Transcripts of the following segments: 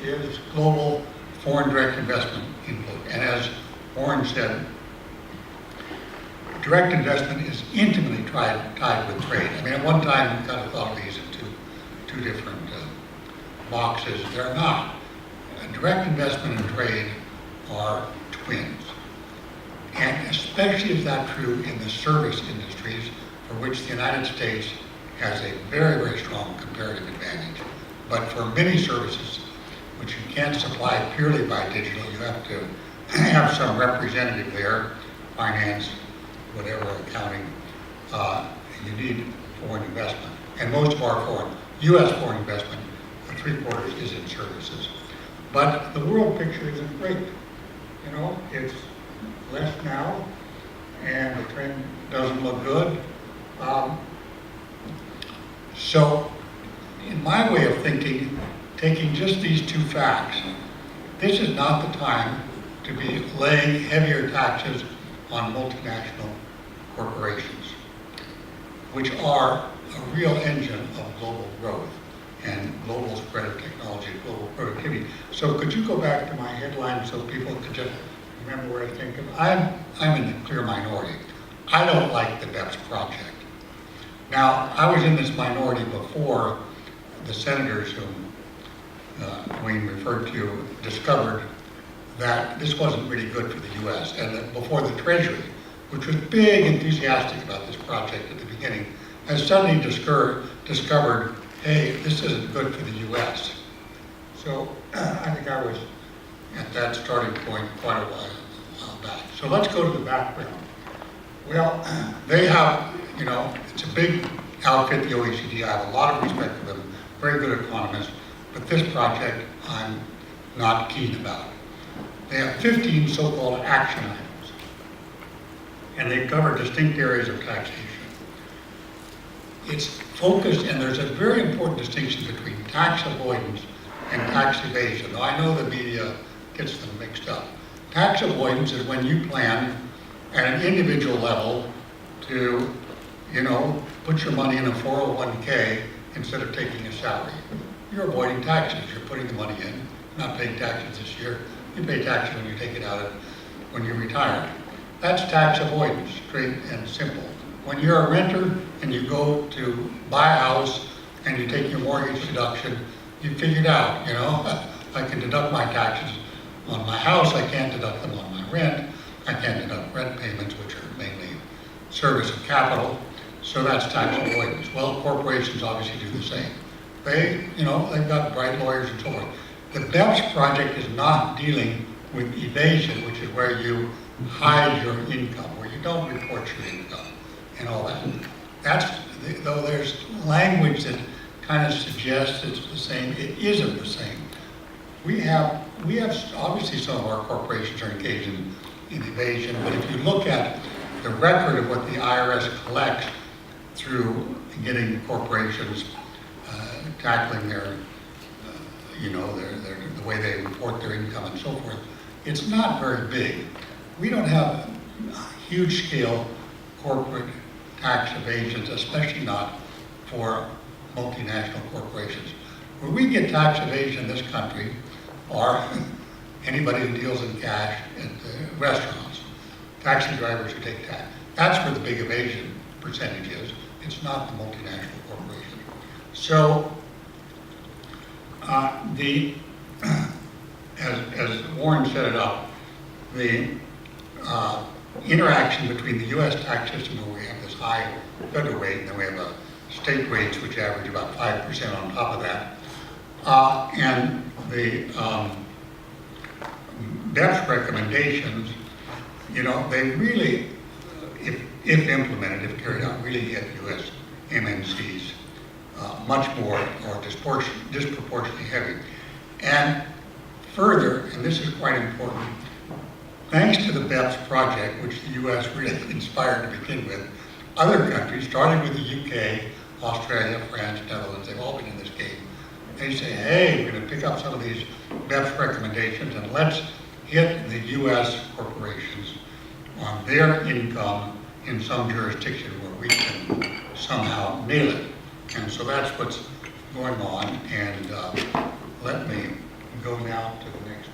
is global foreign direct investment input. And as Warren said, direct investment is intimately tied with trade. I mean, at one time we kind of thought of these in two different boxes. They're not. Direct investment and trade are twins. And especially is that true in the service industries, for which the United States has a very, very strong comparative advantage. But for many services, which you can't supply purely by digital, you have to have some representative there, finance, whatever, accounting, you need foreign investment. And most of our U.S. foreign investment, 3/4 is in services. But the world picture isn't great. You know, it's less now, and the trend doesn't look good. So, in my way of thinking, taking just these two facts, this is not the time to be laying heavier taxes on multinational corporations, which are a real engine of global growth and global spread of technology, global productivity. So could you go back to my headline so people could just remember where I think of? I'm in the clear minority. I don't like the BEPS project. Now, I was in this minority before the senators whom Wayne referred to discovered that this wasn't really good for the U.S. and that before the Treasury, which was big enthusiastic about this project at the beginning, has suddenly discovered, hey, this isn't good for the U.S. So I think I was at that starting point quite a while back. So let's go to the background. Well, they have, you know, it's a big outfit, the OECD. I have a lot of respect for them, very good economists, but this project I'm not keen about. They have 15 so-called action items, and they cover distinct areas of taxation. It's focused, and there's a very important distinction between tax avoidance and tax evasion, though I know the media gets them mixed up. Tax avoidance is when you plan at an individual level to, you know, put your money in a 401k instead of taking a salary. You're avoiding taxes. You're putting the money in, not paying taxes this year. You pay taxes when you take it out when you retire. That's tax avoidance, straight and simple. When you're a renter and you go to buy a house and you take your mortgage deduction, you figured out, you know, I can deduct my taxes on my house, I can't deduct them on my rent, I can't deduct rent payments, which are mainly service of capital, so that's tax avoidance. Well, corporations obviously do the same. They, you know, they've got bright lawyers and so forth. The BEPS project is not dealing with evasion, which is where you hide your income, where you don't report your income and all that. That's, though there's language that kind of suggests it's the same, it isn't the same. We have obviously some of our corporations are engaged in evasion, but if you look at the record of what the IRS collects through getting corporations tackling their, you know, the way they report their income and so forth, it's not very big. We don't have huge scale corporate tax evasions, especially not for multinational corporations. Where we get tax evasion in this country are anybody who deals in cash at the restaurants, taxi drivers who take tax. That's where the big evasion percentage is. It's not the multinational corporation. So, as Warren set it up, the interaction between the U.S. tax system, where we have this high federal rate, and then we have state rates which average about 5% on top of that, and the BEPS recommendations, you know, they really, if implemented, if carried out, really hit U.S. MNCs much more or disproportionately heavy. And further, and this is quite important, thanks to the BEPS project, which the U.S. really inspired to begin with, other countries, starting with the UK, Australia, France, Netherlands, they've all been in this game. They say, hey, we're going to pick up some of these BEPS recommendations and let's hit the U.S. corporations on their income in some jurisdiction where we can somehow nail it. And so that's what's going on. And let me go now to the next.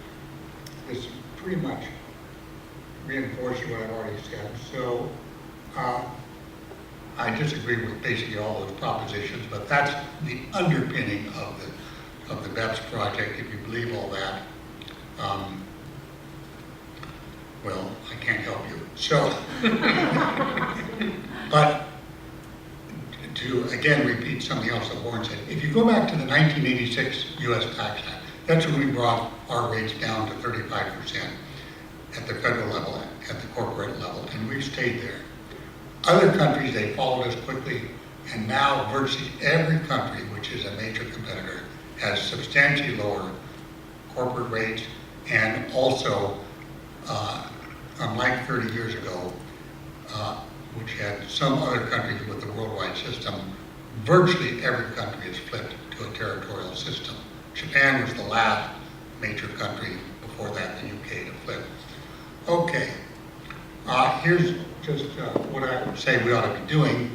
This pretty much reinforces what I've already said. So I disagree with basically all those propositions, but that's the underpinning of the BEPS project. If you believe all that, well, I can't help you. So, but to again repeat something else that Warren said, if you go back to the 1986 U.S. Tax Act, that's when we brought our rates down to 35% at the federal level, at the corporate level, and we've stayed there. Other countries, they followed us quickly, and now virtually every country, which is a major competitor, has substantially lower corporate rates, and also, unlike 30 years ago, which had some other countries with the worldwide system, virtually every country has flipped to a territorial system. Japan was the last major country before that, the UK, to flip. Okay, here's just what I would say we ought to be doing,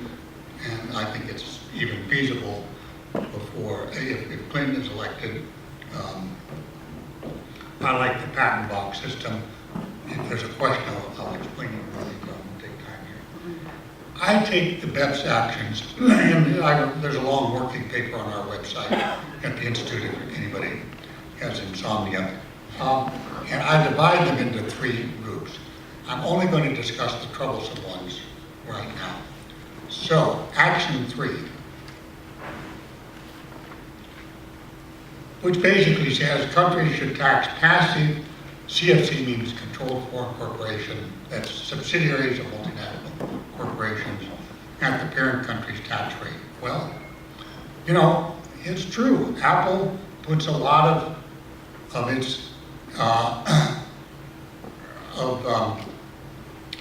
and I think it's even feasible before, if Clinton is elected. I like the patent box system. If there's a question, I'll explain it really, but I won't take time here. I take the BEPS actions, and there's a long working paper on our website at the Institute if anybody has insomnia. And I divide them into 3 groups. I'm only going to discuss the troublesome ones right now. So, action 3, which basically says countries should tax passive, CFC means controlled foreign corporation, that's subsidiaries of multinational corporations, at the parent country's tax rate. Well, you know, it's true. Apple puts a lot of its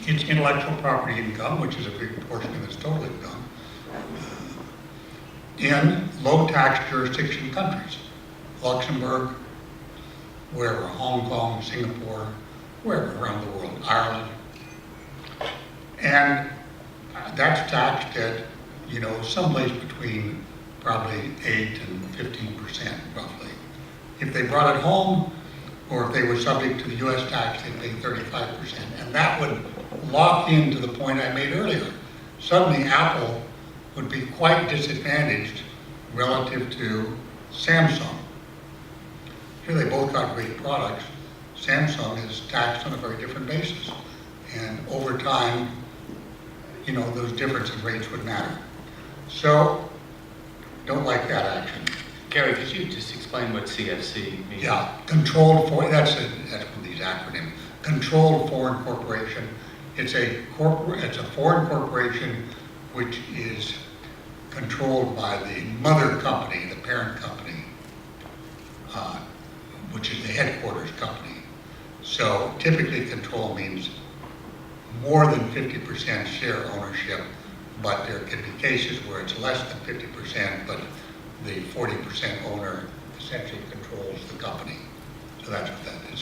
its intellectual property income, which is a big portion of its total income, in low tax jurisdiction countries. Luxembourg, wherever, Hong Kong, Singapore, wherever around the world, Ireland. And that's taxed at, you know, someplace between probably 8 and 15% roughly. If they brought it home, or if they were subject to the US tax, they'd pay 35%. And that would lock into the point I made earlier. Suddenly Apple would be quite disadvantaged relative to Samsung. Here they both got great products. Samsung is taxed on a very different basis. And over time, you know, those differences in rates would matter. So, don't like that action. Gary, could you just explain what CFC means? Yeah, controlled foreign, that's one of these acronyms. Controlled foreign corporation. It's a foreign corporation which is controlled by the mother company, the parent company, which is the headquarters company. So typically control means more than 50% share ownership, but there can be cases where it's less than 50%, but the 40% owner essentially controls the company. So that's what that is.